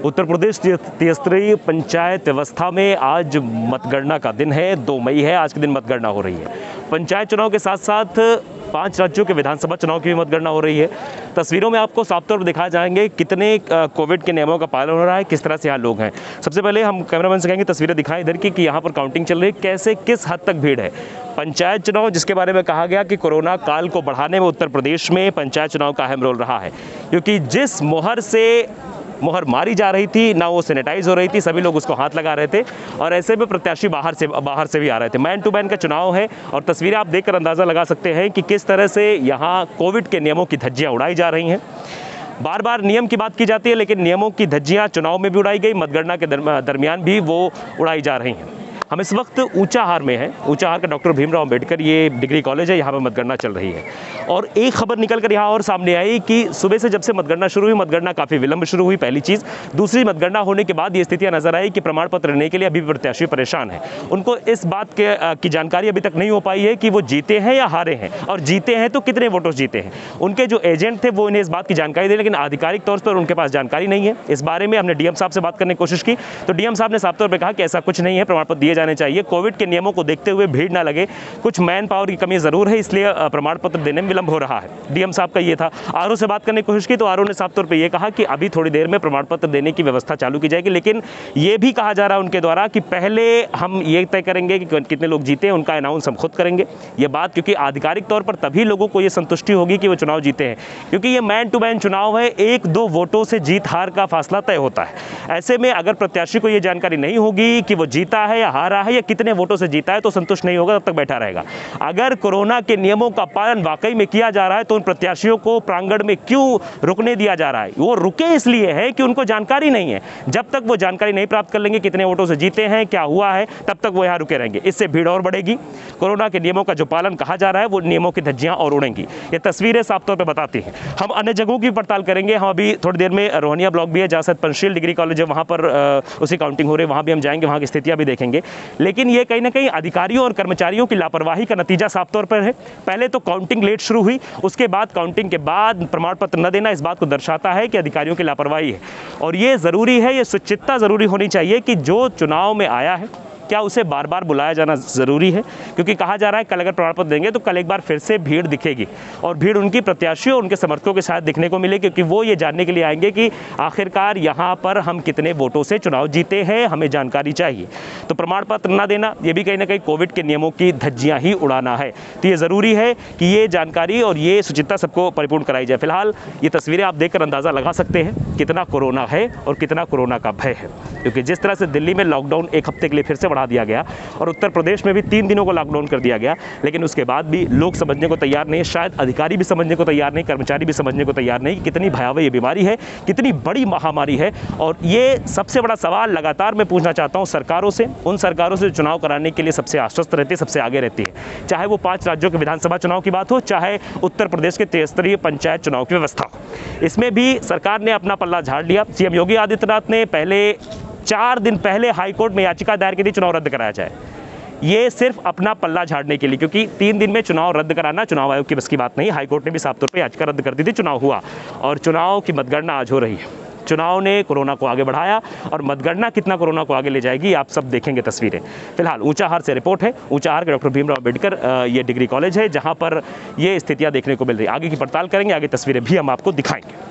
उत्तर प्रदेश त्रिस्तरीय पंचायत व्यवस्था में आज मतगणना का दिन है। 2 मई है, आज के दिन मतगणना हो रही है। पंचायत चुनाव के साथ साथ 5 राज्यों के विधानसभा चुनाव की भी मतगणना हो रही है। तस्वीरों में आपको साफ तौर पर दिखाए जाएंगे कितने कोविड के नियमों का पालन हो रहा है, किस तरह से यहाँ लोग हैं। सबसे पहले हम कैमरामैन से कहेंगे तस्वीरें दिखाएं इधर की कि यहाँ पर काउंटिंग चल रही है, कैसे किस हद तक भीड़ है। पंचायत चुनाव जिसके बारे में कहा गया कि कोरोना काल को बढ़ाने में उत्तर प्रदेश में पंचायत चुनाव का अहम रोल रहा है, क्योंकि जिस मोहर मारी जा रही थी ना वो सैनिटाइज हो रही थी, सभी लोग उसको हाथ लगा रहे थे और ऐसे में प्रत्याशी बाहर से भी आ रहे थे। मैन टू मैन का चुनाव है और तस्वीरें आप देखकर अंदाज़ा लगा सकते हैं कि किस तरह से यहाँ कोविड के नियमों की धज्जियाँ उड़ाई जा रही हैं। बार बार नियम की बात की जाती है, लेकिन नियमों की धज्जियाँ चुनाव में भी उड़ाई गई, मतगणना के दरमियान भी वो उड़ाई जा रही हैं। हम इस वक्त ऊंचाहार में हैं। ऊंचाहार का डॉक्टर भीमराव अंबेडकर ये डिग्री कॉलेज है, यहाँ पर मतगणना चल रही है। और एक खबर निकल कर यहाँ और सामने आई कि सुबह से जब से मतगणना शुरू हुई, मतगणना काफ़ी विलंब शुरू हुई, पहली चीज़। दूसरी, मतगणना होने के बाद ये स्थितियाँ नजर आई कि प्रमाण पत्र लेने के लिए अभी भी प्रत्याशी परेशान है। उनको इस बात की जानकारी अभी तक नहीं हो पाई है कि वो जीते हैं या हारे हैं, और जीते हैं तो कितने वोटों जीते हैं। उनके जो एजेंट थे वो इन्हें इस बात की जानकारी दे, लेकिन आधिकारिक तौर पर उनके पास जानकारी नहीं है। इस बारे में हमने डीएम साहब से बात करने की कोशिश की तो डीएम साहब ने साफ तौर पर कहा कि ऐसा कुछ नहीं है, प्रमाण पत्र दिए जाने चाहिए। कोविड के नियमों को देखते हुए भीड़ ना लगे, कुछ मैन पावर की कमी जरूर है, इसलिए प्रमाण पत्र देने में विलंब हो रहा है। डीएम साहब का ये था। आरओ से बात करने की कोशिश की तो आरओ ने साफ तौर पे ये कहा कि अभी थोड़ी देर में प्रमाण पत्र देने की व्यवस्था चालू की जाएगी, लेकिन ये भी कहा जा रहा है उनके द्वारा कि पहले हम ये तय करेंगे कि कितने लोग जीते हैं, उनका अनाउंस हम खुद करेंगे। ये बात क्योंकि आधिकारिक तौर पर तभी लोगों को ये संतुष्टि होगी कि वो चुनाव जीते हैं, क्योंकि ये मैन टू मैन चुनाव है। 1-2 वोटों से जीत हार का फासला तय होता है। ऐसे में अगर प्रत्याशी को ये जानकारी नहीं होगी कि वो जीता है या हारा है या कितने वोटों से जीता है, तो संतुष्ट नहीं होगा, तब तक बैठा रहेगा। अगर कोरोना के नियमों का पालन वाकई में किया जा रहा है तो उन प्रत्याशियों को प्रांगण में क्यों रुकने दिया जा रहा है? वो रुके इसलिए है कि उनको जानकारी नहीं है। जब तक वो जानकारी नहीं प्राप्त कर लेंगे कितने वोटों से जीते हैं, क्या हुआ है, तब तक वो यहाँ रुके रहेंगे। इससे भीड़ और बढ़ेगी। कोरोना के नियमों का जो पालन कहा जा रहा है वो नियमों की धज्जियां और उड़ेंगी। ये तस्वीरें साफ तौर पर बताती हैं। हम अन्य जगहों की पड़ताल करेंगे। हम अभी थोड़ी देर में रोहनिया ब्लॉक भी है जहाँ से पंचशील डिग्री कॉलेज है, वहाँ पर उसी काउंटिंग हो रही है, वहाँ भी हम जाएंगे, वहाँ की स्थितियाँ भी देखेंगे। लेकिन ये कहीं ना कहीं अधिकारियों और कर्मचारियों की लापरवाही का नतीजा साफ तौर पर है। पहले तो काउंटिंग लेट शुरू हुई, उसके बाद काउंटिंग के बाद प्रमाण पत्र न देना इस बात को दर्शाता है कि अधिकारियों की लापरवाही है। और ये ज़रूरी है, ये सुचिंता ज़रूरी होनी चाहिए कि जो चुनाव में आया है क्या उसे बार बार बुलाया जाना ज़रूरी है, क्योंकि कहा जा रहा है कल अगर प्रमाण पत्र देंगे तो कल एक बार फिर से भीड़ दिखेगी और भीड़ उनकी प्रत्याशियों और उनके समर्थकों के साथ दिखने को मिले, क्योंकि वो ये जानने के लिए आएंगे कि आखिरकार यहाँ पर हम कितने वोटों से चुनाव जीते हैं, हमें जानकारी चाहिए। तो प्रमाण पत्र ना देना ये भी कहीं ना कहीं कोविड के नियमों की धज्जियाँ ही उड़ाना है। तो ये ज़रूरी है कि ये जानकारी और ये सुचिंता सबको परिपूर्ण कराई जाए। फिलहाल ये तस्वीरें आप देखकर अंदाज़ा लगा सकते हैं कितना कोरोना है और कितना कोरोना का भय है, क्योंकि जिस तरह से दिल्ली में लॉकडाउन 1 हफ्ते के लिए फिर से बढ़ा दिया गया और उत्तर प्रदेश में भी 3 दिनों को लॉकडाउन कर दिया गया, लेकिन उसके बाद भी लोग समझने को तैयार नहीं, शायद अधिकारी भी समझने को तैयार नहीं, कर्मचारी भी समझने को तैयार नहीं कि कितनी भयावह ये बीमारी है, कितनी बड़ी महामारी है। और ये सबसे बड़ा सवाल लगातार मैं पूछना चाहता हूँ सरकारों से, उन सरकारों से चुनाव कराने के लिए सबसे आश्वस्त रहती है, सबसे आगे रहती है, चाहे वो 5 राज्यों के विधानसभा चुनाव की बात हो, चाहे उत्तर प्रदेश के त्रिस्तरीय पंचायत चुनाव की व्यवस्था हो। इसमें भी सरकार ने अपना पल्ला झाड़ लिया। सीएम योगी आदित्यनाथ ने पहले 4 दिन पहले हाईकोर्ट में याचिका दायर की थी चुनाव रद्द कराया जाए, ये सिर्फ अपना पल्ला झाड़ने के लिए, क्योंकि 3 दिन में चुनाव रद्द कराना चुनाव आयोग की बस की बात नहीं। हाईकोर्ट ने भी साफ तौर पर याचिका रद्द कर दी थी, चुनाव हुआ और चुनाव की मतगणना आज हो रही है। चुनाव ने कोरोना को आगे बढ़ाया और मतगणना कितना कोरोना को आगे ले जाएगी आप सब देखेंगे तस्वीरें। फिलहाल ऊंचाहार से रिपोर्ट है। ऊंचाहार के डॉक्टर भीमराव अंबेडकर ये डिग्री कॉलेज है जहां पर ये स्थितियां देखने को मिल रही है। आगे की पड़ताल करेंगे, आगे तस्वीरें भी हम आपको दिखाएंगे।